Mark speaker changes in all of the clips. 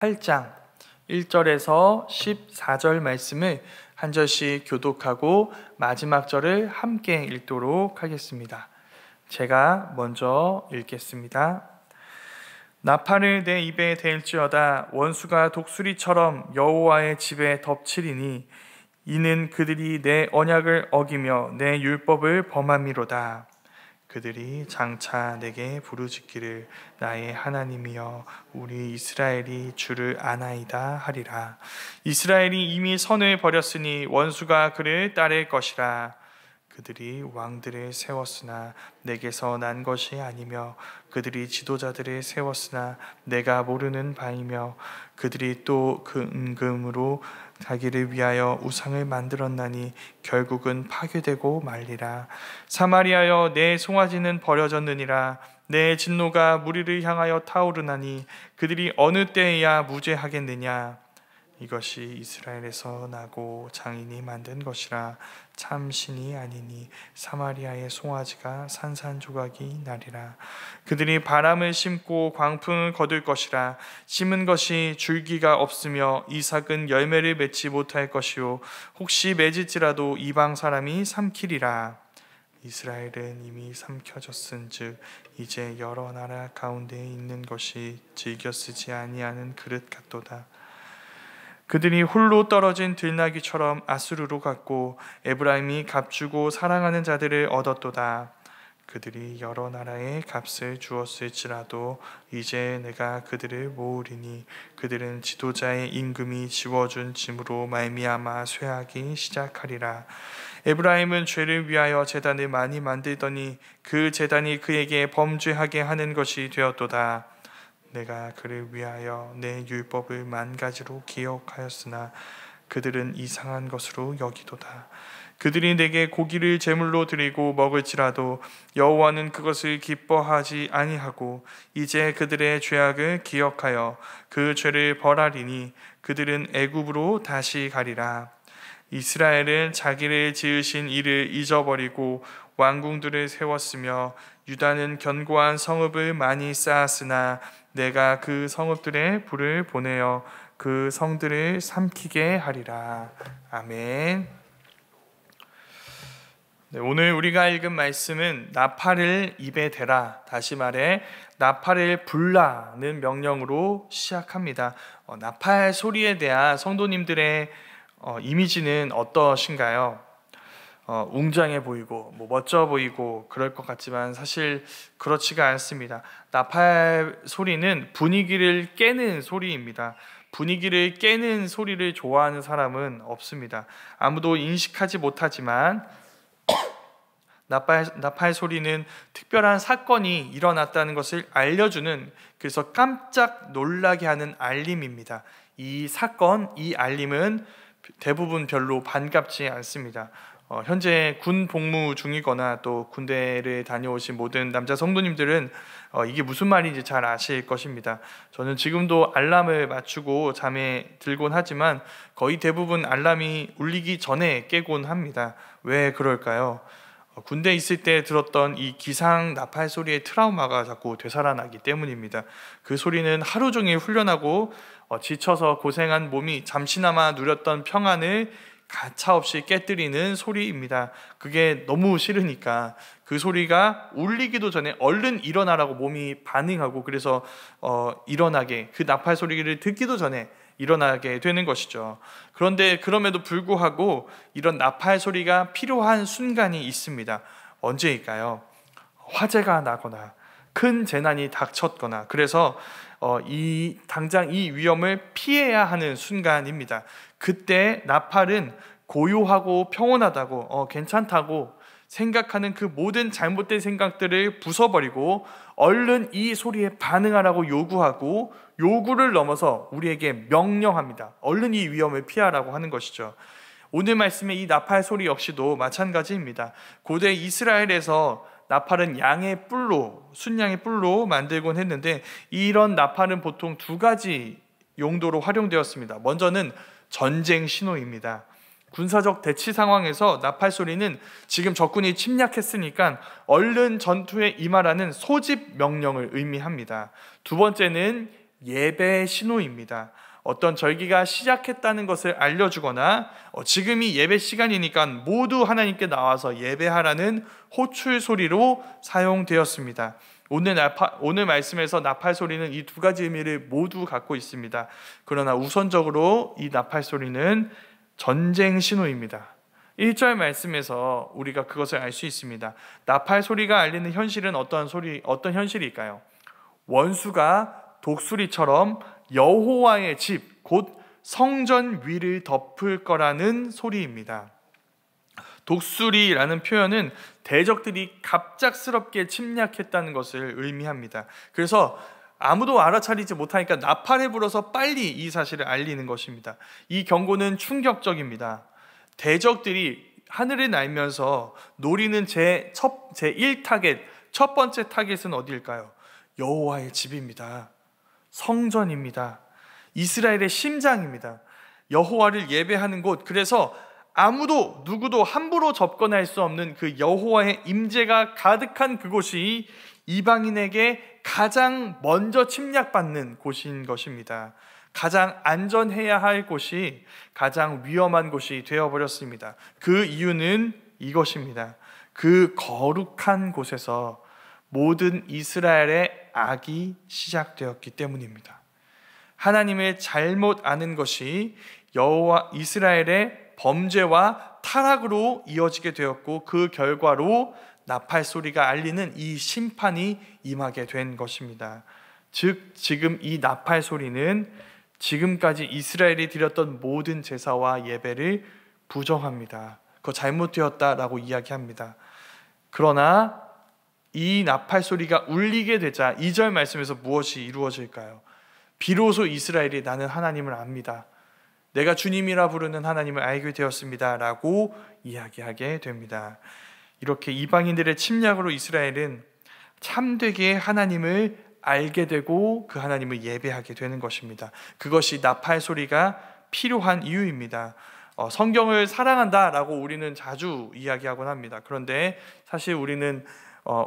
Speaker 1: 8장 1절에서 14절 말씀을 한 절씩 교독하고 마지막 절을 함께 읽도록 하겠습니다. 제가 먼저 읽겠습니다. 나팔을 내 입에 댈지어다. 원수가 독수리처럼 여호와의 집에 덮치리니 이는 그들이 내 언약을 어기며 내 율법을 범함이로다. 그들이 장차 내게 부르짖기를 나의 하나님이여 우리 이스라엘이 주를 아나이다 하리라. 이스라엘이 이미 선을 버렸으니 원수가 그를 따를 것이라. 그들이 왕들을 세웠으나 내게서 난 것이 아니며 그들이 지도자들을 세웠으나 내가 모르는 바이며 그들이 또 그 은금으로 자기를 위하여 우상을 만들었나니 결국은 파괴되고 말리라. 사마리아여 내 송아지는 버려졌느니라. 내 진노가 무리를 향하여 타오르나니 그들이 어느 때에야 무죄하겠느냐. 이것이 이스라엘에서 나고 장인이 만든 것이라. 참 신이 아니니 사마리아의 송아지가 산산조각이 나리라. 그들이 바람을 심고 광풍을 거둘 것이라. 심은 것이 줄기가 없으며 이삭은 열매를 맺지 못할 것이요 혹시 맺을지라도 이방 사람이 삼키리라. 이스라엘은 이미 삼켜졌은즉 이제 여러 나라 가운데 있는 것이 즐겨 쓰지 아니하는 그릇 같도다. 그들이 홀로 떨어진 들나귀처럼 아수르로 갔고 에브라임이 값주고 사랑하는 자들을 얻었도다. 그들이 여러 나라에 값을 주었을지라도 이제 내가 그들을 모으리니 그들은 지도자의 임금이 지워준 짐으로 말미암아 쇠하기 시작하리라. 에브라임은 죄를 위하여 제단을 많이 만들더니 그 제단이 그에게 범죄하게 하는 것이 되었도다. 내가 그를 위하여 내 율법을 만 가지로 기억하였으나 그들은 이상한 것으로 여기도다. 그들이 내게 고기를 제물로 드리고 먹을지라도 여호와는 그것을 기뻐하지 아니하고 이제 그들의 죄악을 기억하여 그 죄를 벌하리니 그들은 애굽으로 다시 가리라. 이스라엘은 자기를 지으신 이를 잊어버리고 왕궁들을 세웠으며 유다는 견고한 성읍을 많이 쌓았으나 내가 그 성읍들에 불을 보내어 그 성들을 삼키게 하리라. 아멘. 네, 오늘 우리가 읽은 말씀은 나팔을 입에 대라, 다시 말해 나팔을 불라는 명령으로 시작합니다. 나팔 소리에 대한 성도님들의 이미지는 어떠신가요? 웅장해 보이고 멋져 보이고 그럴 것 같지만 사실 그렇지가 않습니다. 나팔 소리는 분위기를 깨는 소리입니다. 분위기를 깨는 소리를 좋아하는 사람은 없습니다. 아무도 인식하지 못하지만 나팔 소리는 특별한 사건이 일어났다는 것을 알려주는, 그래서 깜짝 놀라게 하는 알림입니다. 이 사건, 이 알림은 대부분 별로 반갑지 않습니다. 현재 군 복무 중이거나 또 군대를 다녀오신 모든 남자 성도님들은 이게 무슨 말인지 잘 아실 것입니다. 저는 지금도 알람을 맞추고 잠에 들곤 하지만 거의 대부분 알람이 울리기 전에 깨곤 합니다. 왜 그럴까요? 군대에 있을 때 들었던 이 기상 나팔 소리의 트라우마가 자꾸 되살아나기 때문입니다. 그 소리는 하루 종일 훈련하고 지쳐서 고생한 몸이 잠시나마 누렸던 평안을 가차없이 깨뜨리는 소리입니다. 그게 너무 싫으니까 그 소리가 울리기도 전에 얼른 일어나라고 몸이 반응하고, 그래서 일어나게, 그 나팔 소리를 듣기도 전에 일어나게 되는 것이죠. 그런데 그럼에도 불구하고 이런 나팔 소리가 필요한 순간이 있습니다. 언제일까요? 화재가 나거나 큰 재난이 닥쳤거나, 그래서 당장 이 위험을 피해야 하는 순간입니다. 그때 나팔은 고요하고 평온하다고 괜찮다고 생각하는 그 모든 잘못된 생각들을 부숴버리고 얼른 이 소리에 반응하라고 요구하고, 요구를 넘어서 우리에게 명령합니다. 얼른 이 위험을 피하라고 하는 것이죠. 오늘 말씀의 이 나팔 소리 역시도 마찬가지입니다. 고대 이스라엘에서 나팔은 양의 뿔로, 순양의 뿔로 만들곤 했는데 이런 나팔은 보통 두 가지 용도로 활용되었습니다. 먼저는 전쟁 신호입니다. 군사적 대치 상황에서 나팔 소리는 지금 적군이 침략했으니까 얼른 전투에 임하라는 소집 명령을 의미합니다. 두 번째는 예배의 신호입니다. 어떤 절기가 시작했다는 것을 알려주거나 지금이 예배 시간이니까 모두 하나님께 나와서 예배하라는 호출 소리로 사용되었습니다. 오늘 말씀에서 나팔 소리는 이 두 가지 의미를 모두 갖고 있습니다. 그러나 우선적으로 이 나팔 소리는 전쟁 신호입니다. 1절 말씀에서 우리가 그것을 알 수 있습니다. 나팔 소리가 알리는 현실은 어떤 현실일까요? 원수가 독수리처럼 여호와의 집, 곧 성전 위를 덮을 거라는 소리입니다. 독수리라는 표현은 대적들이 갑작스럽게 침략했다는 것을 의미합니다. 그래서 아무도 알아차리지 못하니까 나팔에 불어서 빨리 이 사실을 알리는 것입니다. 이 경고는 충격적입니다. 대적들이 하늘을 날면서 노리는 제1타겟, 첫 번째 타겟은 어디일까요? 여호와의 집입니다. 성전입니다. 이스라엘의 심장입니다. 여호와를 예배하는 곳, 그래서 누구도 함부로 접근할 수 없는 그 여호와의 임재가 가득한 그곳이 이방인에게 가장 먼저 침략받는 곳인 것입니다. 가장 안전해야 할 곳이 가장 위험한 곳이 되어버렸습니다. 그 이유는 이것입니다. 그 거룩한 곳에서 모든 이스라엘의 악이 시작되었기 때문입니다. 하나님을 잘못 아는 것이 여호와 이스라엘의 범죄와 타락으로 이어지게 되었고, 그 결과로 나팔 소리가 알리는 이 심판이 임하게 된 것입니다. 즉 지금 이 나팔 소리는 지금까지 이스라엘이 드렸던 모든 제사와 예배를 부정합니다. 그거 잘못되었다라고 이야기합니다. 그러나 이 나팔 소리가 울리게 되자 2절 말씀에서 무엇이 이루어질까요? 비로소 이스라엘이 나는 하나님을 압니다. 내가 주님이라 부르는 하나님을 알게 되었습니다 라고 이야기하게 됩니다. 이렇게 이방인들의 침략으로 이스라엘은 참되게 하나님을 알게 되고 그 하나님을 예배하게 되는 것입니다. 그것이 나팔 소리가 필요한 이유입니다. 성경을 사랑한다라고 우리는 자주 이야기하곤 합니다. 그런데 사실 우리는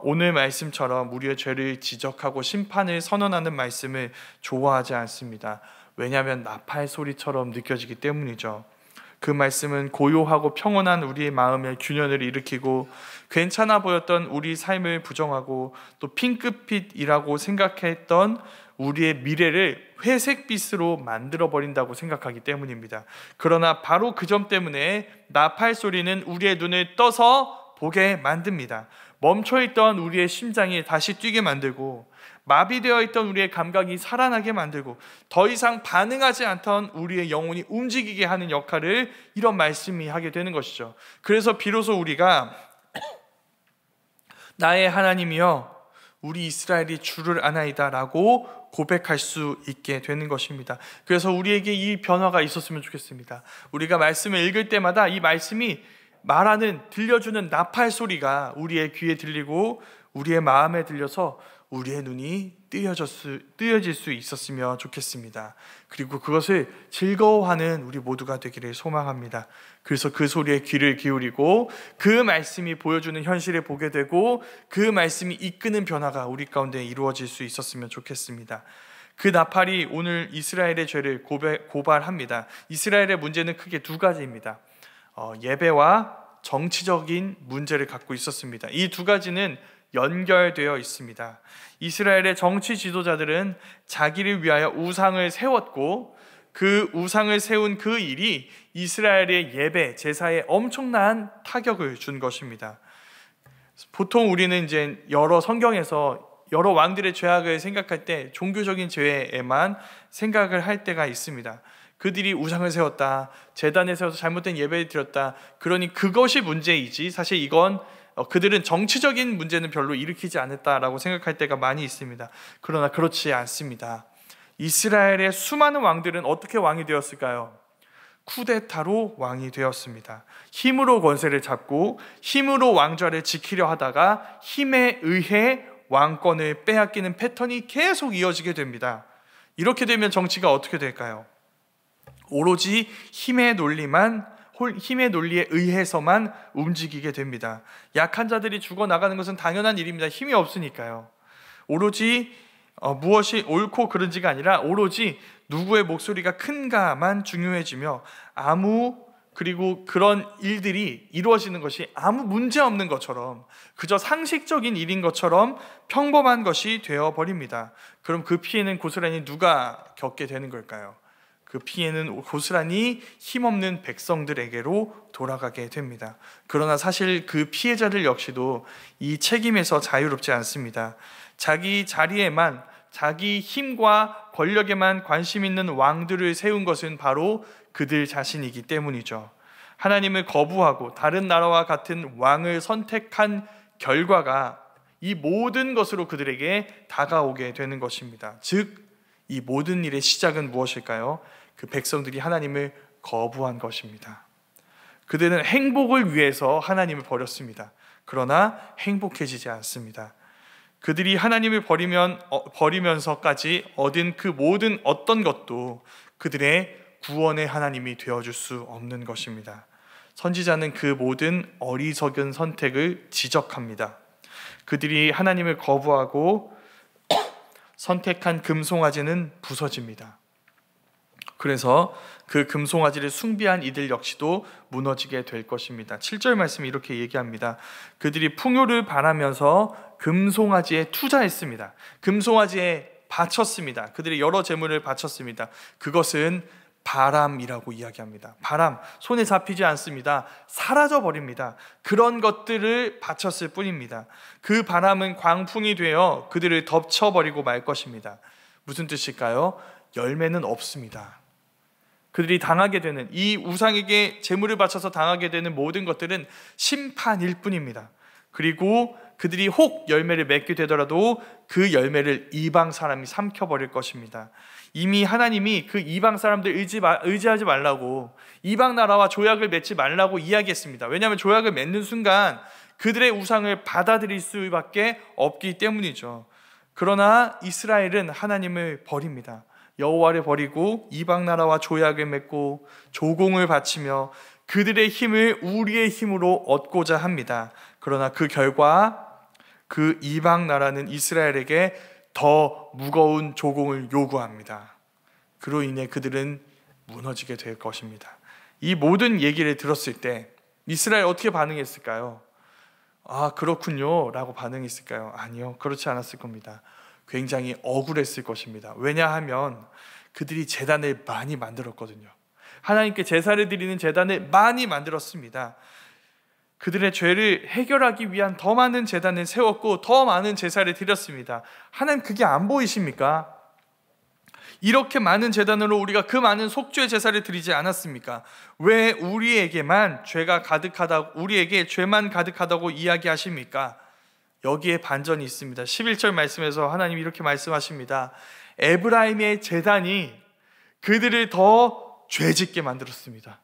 Speaker 1: 오늘 말씀처럼 우리의 죄를 지적하고 심판을 선언하는 말씀을 좋아하지 않습니다. 왜냐하면 나팔 소리처럼 느껴지기 때문이죠. 그 말씀은 고요하고 평온한 우리의 마음에 균열을 일으키고 괜찮아 보였던 우리 삶을 부정하고 또 핑크빛이라고 생각했던 우리의 미래를 회색빛으로 만들어버린다고 생각하기 때문입니다. 그러나 바로 그 점 때문에 나팔 소리는 우리의 눈을 떠서 보게 만듭니다. 멈춰있던 우리의 심장이 다시 뛰게 만들고, 마비되어 있던 우리의 감각이 살아나게 만들고, 더 이상 반응하지 않던 우리의 영혼이 움직이게 하는 역할을 이런 말씀이 하게 되는 것이죠. 그래서 비로소 우리가 나의 하나님이여 우리 이스라엘이 주를 아나이다 라고 고백할 수 있게 되는 것입니다. 그래서 우리에게 이 변화가 있었으면 좋겠습니다. 우리가 말씀을 읽을 때마다 이 말씀이 들려주는 나팔 소리가 우리의 귀에 들리고 우리의 마음에 들려서 우리의 눈이 뜨여질 수 있었으면 좋겠습니다. 그리고 그것을 즐거워하는 우리 모두가 되기를 소망합니다. 그래서 그 소리에 귀를 기울이고 그 말씀이 보여주는 현실을 보게 되고 그 말씀이 이끄는 변화가 우리 가운데 이루어질 수 있었으면 좋겠습니다. 그 나팔이 오늘 이스라엘의 죄를 고발합니다. 이스라엘의 문제는 크게 두 가지입니다. 예배와 정치적인 문제를 갖고 있었습니다. 이 두 가지는 연결되어 있습니다. 이스라엘의 정치 지도자들은 자기를 위하여 우상을 세웠고 그 우상을 세운 그 일이 이스라엘의 예배, 제사에 엄청난 타격을 준 것입니다. 보통 우리는 이제 성경에서 여러 왕들의 죄악을 생각할 때 종교적인 죄에만 생각을 할 때가 있습니다. 그들이 우상을 세웠다, 제단에 세워서 잘못된 예배를 드렸다, 그러니 그것이 문제이지 사실 이건 그들은 정치적인 문제는 별로 일으키지 않았다라고 생각할 때가 많이 있습니다. 그러나 그렇지 않습니다. 이스라엘의 수많은 왕들은 어떻게 왕이 되었을까요? 쿠데타로 왕이 되었습니다. 힘으로 권세를 잡고 힘으로 왕좌를 지키려 하다가 힘에 의해 왕권을 빼앗기는 패턴이 계속 이어지게 됩니다. 이렇게 되면 정치가 어떻게 될까요? 오로지 힘의 논리에 의해서만 움직이게 됩니다. 약한 자들이 죽어나가는 것은 당연한 일입니다. 힘이 없으니까요. 오로지 무엇이 옳고 그른지가 아니라 오로지 누구의 목소리가 큰가만 중요해지며 그리고 그런 일들이 이루어지는 것이 아무 문제 없는 것처럼, 그저 상식적인 일인 것처럼 평범한 것이 되어버립니다. 그럼 그 피해는 고스란히 누가 겪게 되는 걸까요? 그 피해는 고스란히 힘없는 백성들에게로 돌아가게 됩니다. 그러나 사실 그 피해자들 역시도 이 책임에서 자유롭지 않습니다. 자기 자리에만, 자기 힘과 권력에만 관심 있는 왕들을 세운 것은 바로 그들 자신이기 때문이죠. 하나님을 거부하고 다른 나라와 같은 왕을 선택한 결과가 이 모든 것으로 그들에게 다가오게 되는 것입니다. 즉, 이 모든 일의 시작은 무엇일까요? 그 백성들이 하나님을 거부한 것입니다. 그들은 행복을 위해서 하나님을 버렸습니다. 그러나 행복해지지 않습니다. 그들이 하나님을 버리면서까지 얻은 그 모든 어떤 것도 그들의 구원의 하나님이 되어줄 수 없는 것입니다. 선지자는 그 모든 어리석은 선택을 지적합니다. 그들이 하나님을 거부하고 선택한 금송아지는 부서집니다. 그래서 그 금송아지를 숭배한 이들 역시도 무너지게 될 것입니다. 7절 말씀이 이렇게 얘기합니다. 그들이 풍요를 바라면서 금송아지에 투자했습니다. 금송아지에 바쳤습니다. 그들이 여러 재물을 바쳤습니다. 그것은 바람이라고 이야기합니다. 바람, 손에 잡히지 않습니다. 사라져 버립니다. 그런 것들을 바쳤을 뿐입니다. 그 바람은 광풍이 되어 그들을 덮쳐버리고 말 것입니다. 무슨 뜻일까요? 열매는 없습니다. 그들이 당하게 되는, 이 우상에게 재물을 바쳐서 당하게 되는 모든 것들은 심판일 뿐입니다. 그리고 그들이 혹 열매를 맺게 되더라도 그 열매를 이방 사람이 삼켜버릴 것입니다. 이미 하나님이 그 이방 사람들 의지하지 말라고, 이방 나라와 조약을 맺지 말라고 이야기했습니다. 왜냐하면 조약을 맺는 순간 그들의 우상을 받아들일 수밖에 없기 때문이죠. 그러나 이스라엘은 하나님을 버립니다. 여호와를 버리고 이방 나라와 조약을 맺고 조공을 바치며 그들의 힘을 우리의 힘으로 얻고자 합니다. 그러나 그 결과 그 이방 나라는 이스라엘에게 더 무거운 조공을 요구합니다. 그로 인해 그들은 무너지게 될 것입니다. 이 모든 얘기를 들었을 때 이스라엘 어떻게 반응했을까요? 아, 그렇군요 라고 반응했을까요? 아니요, 그렇지 않았을 겁니다. 굉장히 억울했을 것입니다. 왜냐하면 그들이 제단을 많이 만들었거든요. 하나님께 제사를 드리는 제단을 많이 만들었습니다. 그들의 죄를 해결하기 위한 더 많은 제단을 세웠고 더 많은 제사를 드렸습니다. 하나님, 그게 안 보이십니까? 이렇게 많은 제단으로 우리가 그 많은 속죄 제사를 드리지 않았습니까? 왜 우리에게만 우리에게 죄만 가득하다고 이야기하십니까? 여기에 반전이 있습니다. 11절 말씀에서 하나님이 이렇게 말씀하십니다. 에브라임의 제단이 그들을 더 죄짓게 만들었습니다.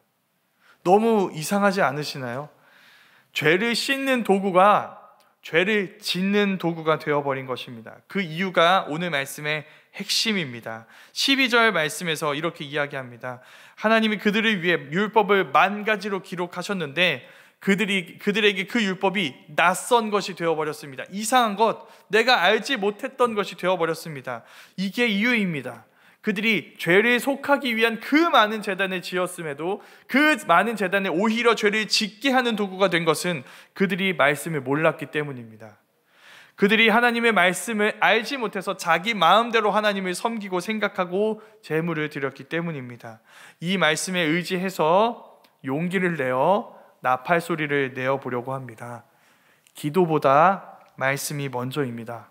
Speaker 1: 너무 이상하지 않으시나요? 죄를 씻는 도구가 죄를 짓는 도구가 되어버린 것입니다. 그 이유가 오늘 말씀의 핵심입니다. 12절 말씀에서 이렇게 이야기합니다. 하나님이 그들을 위해 율법을 10,000가지로 기록하셨는데 그들에게 그 율법이 낯선 것이 되어버렸습니다. 이상한 것, 내가 알지 못했던 것이 되어버렸습니다. 이게 이유입니다. 그들이 죄를 속하기 위한 그 많은 제단을 지었음에도 그 많은 제단에 오히려 죄를 짓게 하는 도구가 된 것은 그들이 말씀을 몰랐기 때문입니다. 그들이 하나님의 말씀을 알지 못해서 자기 마음대로 하나님을 섬기고 생각하고 제물을 드렸기 때문입니다. 이 말씀에 의지해서 용기를 내어 나팔 소리를 내어보려고 합니다. 기도보다 말씀이 먼저입니다.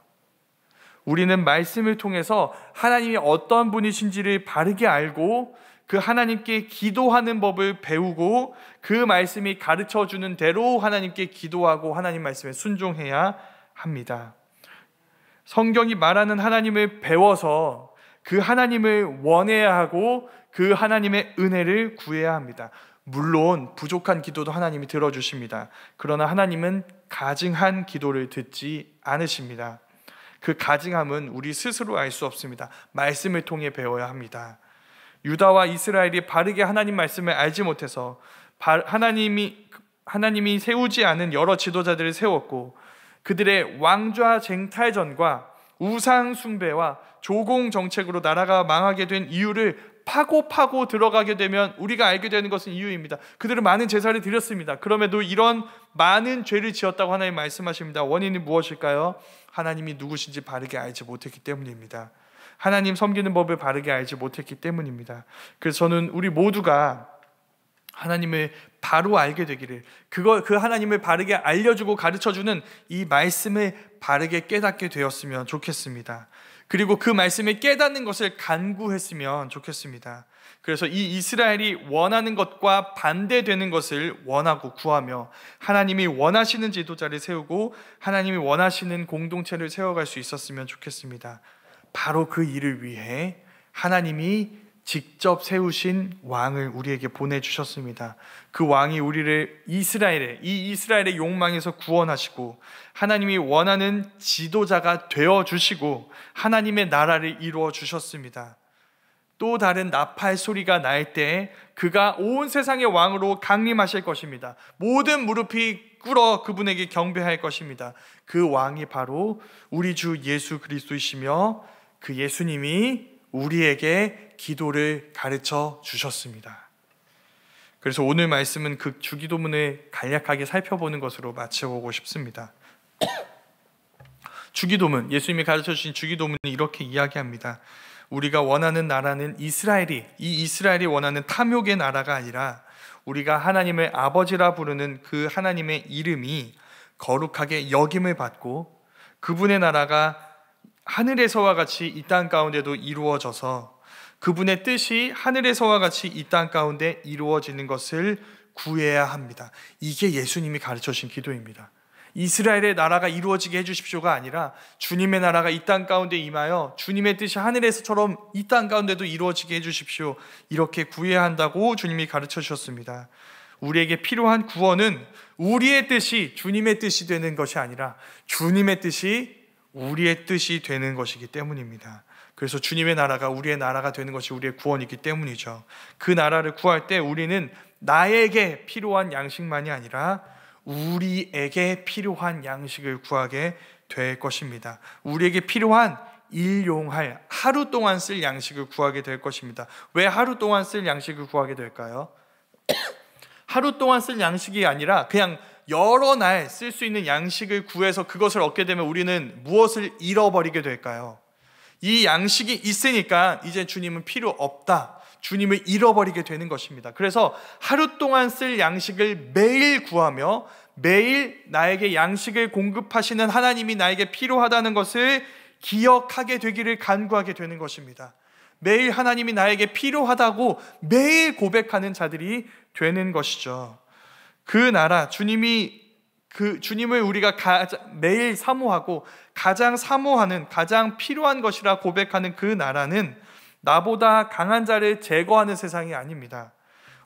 Speaker 1: 우리는 말씀을 통해서 하나님이 어떤 분이신지를 바르게 알고 그 하나님께 기도하는 법을 배우고 그 말씀이 가르쳐주는 대로 하나님께 기도하고 하나님 말씀에 순종해야 합니다. 성경이 말하는 하나님을 배워서 그 하나님을 원해야 하고 그 하나님의 은혜를 구해야 합니다. 물론 부족한 기도도 하나님이 들어주십니다. 그러나 하나님은 가증한 기도를 듣지 않으십니다. 그 가증함은 우리 스스로 알 수 없습니다. 말씀을 통해 배워야 합니다. 유다와 이스라엘이 바르게 하나님 말씀을 알지 못해서 하나님이 세우지 않은 여러 지도자들을 세웠고 그들의 왕좌 쟁탈전과 우상 숭배와 조공 정책으로 나라가 망하게 된 이유를 파고 들어가게 되면 우리가 알게 되는 것은 이유입니다. 그들은 많은 제사를 드렸습니다. 그럼에도 이런 많은 죄를 지었다고 하나님 말씀하십니다. 원인이 무엇일까요? 하나님이 누구신지 바르게 알지 못했기 때문입니다. 하나님 섬기는 법을 바르게 알지 못했기 때문입니다. 그래서 저는 우리 모두가 하나님을 바로 알게 되기를, 그 하나님을 바르게 알려주고 가르쳐주는 이 말씀을 바르게 깨닫게 되었으면 좋겠습니다. 그리고 그 말씀을 깨닫는 것을 간구했으면 좋겠습니다. 그래서 이 이스라엘이 원하는 것과 반대되는 것을 원하고 구하며 하나님이 원하시는 지도자를 세우고 하나님이 원하시는 공동체를 세워갈 수 있었으면 좋겠습니다. 바로 그 일을 위해 하나님이 직접 세우신 왕을 우리에게 보내주셨습니다. 그 왕이 우리를 이스라엘의 욕망에서 구원하시고 하나님이 원하는 지도자가 되어주시고 하나님의 나라를 이루어 주셨습니다. 또 다른 나팔 소리가 날 때 그가 온 세상의 왕으로 강림하실 것입니다. 모든 무릎이 꿇어 그분에게 경배할 것입니다. 그 왕이 바로 우리 주 예수 그리스도이시며 그 예수님이 우리에게 기도를 가르쳐 주셨습니다. 그래서 오늘 말씀은 그 주기도문을 간략하게 살펴보는 것으로 마쳐보고 싶습니다. 주기도문, 예수님이 가르쳐 주신 주기도문이 이렇게 이야기합니다. 우리가 원하는 나라는 이 이스라엘이 원하는 탐욕의 나라가 아니라 우리가 하나님을 아버지라 부르는 그 하나님의 이름이 거룩하게 여김을 받고 그분의 나라가 하늘에서와 같이 이 땅 가운데도 이루어져서 그분의 뜻이 하늘에서와 같이 이 땅 가운데 이루어지는 것을 구해야 합니다. 이게 예수님이 가르쳐 주신 기도입니다. 이스라엘의 나라가 이루어지게 해주십시오가 아니라 주님의 나라가 이 땅 가운데 임하여 주님의 뜻이 하늘에서처럼 이 땅 가운데도 이루어지게 해주십시오. 이렇게 구해야 한다고 주님이 가르쳐 주셨습니다. 우리에게 필요한 구원은 우리의 뜻이 주님의 뜻이 되는 것이 아니라 주님의 뜻이 우리의 뜻이 되는 것이기 때문입니다. 그래서 주님의 나라가 우리의 나라가 되는 것이 우리의 구원이기 때문이죠. 그 나라를 구할 때 우리는 나에게 필요한 양식만이 아니라 우리에게 필요한 양식을 구하게 될 것입니다. 우리에게 필요한 일용할 하루 동안 쓸 양식을 구하게 될 것입니다. 왜 하루 동안 쓸 양식을 구하게 될까요? 하루 동안 쓸 양식이 아니라 그냥 여러 날 쓸 수 있는 양식을 구해서 그것을 얻게 되면 우리는 무엇을 잃어버리게 될까요? 이 양식이 있으니까 이제 주님은 필요 없다, 주님을 잃어버리게 되는 것입니다. 그래서 하루 동안 쓸 양식을 매일 구하며 매일 나에게 양식을 공급하시는 하나님이 나에게 필요하다는 것을 기억하게 되기를 간구하게 되는 것입니다. 매일 하나님이 나에게 필요하다고 매일 고백하는 자들이 되는 것이죠. 그 나라, 주님을 우리가 매일 사모하고 가장 사모하는, 가장 필요한 것이라 고백하는 그 나라는 나보다 강한 자를 제거하는 세상이 아닙니다.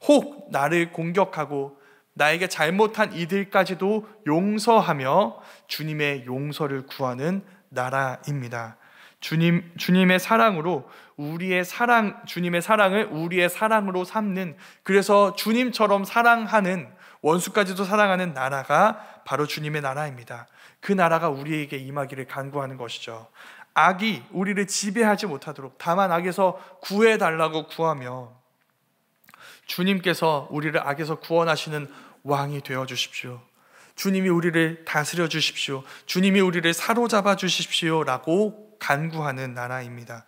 Speaker 1: 혹 나를 공격하고 나에게 잘못한 이들까지도 용서하며 주님의 용서를 구하는 나라입니다. 주님의 사랑으로 주님의 사랑을 우리의 사랑으로 삼는, 그래서 주님처럼 사랑하는, 원수까지도 사랑하는 나라가 바로 주님의 나라입니다. 그 나라가 우리에게 임하기를 간구하는 것이죠. 악이 우리를 지배하지 못하도록 다만 악에서 구해달라고 구하며 주님께서 우리를 악에서 구원하시는 왕이 되어주십시오. 주님이 우리를 다스려 주십시오. 주님이 우리를 사로잡아 주십시오 라고 간구하는 나라입니다.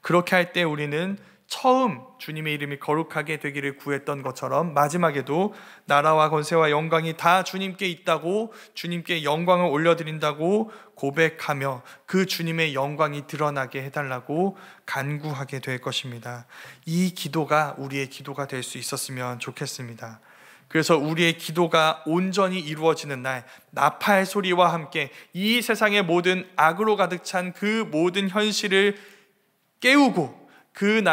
Speaker 1: 그렇게 할 때 우리는 처음 주님의 이름이 거룩하게 되기를 구했던 것처럼 마지막에도 나라와 권세와 영광이 다 주님께 있다고, 주님께 영광을 올려드린다고 고백하며 그 주님의 영광이 드러나게 해달라고 간구하게 될 것입니다. 이 기도가 우리의 기도가 될 수 있었으면 좋겠습니다. 그래서 우리의 기도가 온전히 이루어지는 날, 나팔 소리와 함께 이 세상의 모든 악으로 가득 찬 그 모든 현실을 깨우고 그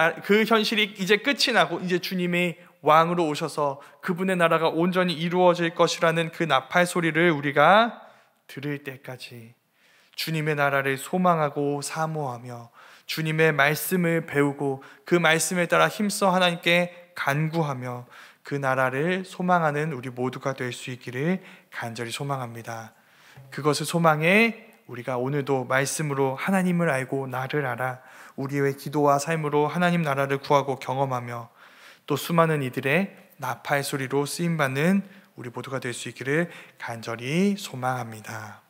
Speaker 1: 현실이 이제 끝이 나고 이제 주님의 왕으로 오셔서 그분의 나라가 온전히 이루어질 것이라는 그 나팔 소리를 우리가 들을 때까지 주님의 나라를 소망하고 사모하며 주님의 말씀을 배우고 그 말씀에 따라 힘써 하나님께 간구하며 그 나라를 소망하는 우리 모두가 될 수 있기를 간절히 소망합니다. 그것을 소망해 우리가 오늘도 말씀으로 하나님을 알고 나를 알아 우리의 기도와 삶으로 하나님 나라를 구하고 경험하며 또 수많은 이들의 나팔 소리로 쓰임받는 우리 모두가 될 수 있기를 간절히 소망합니다.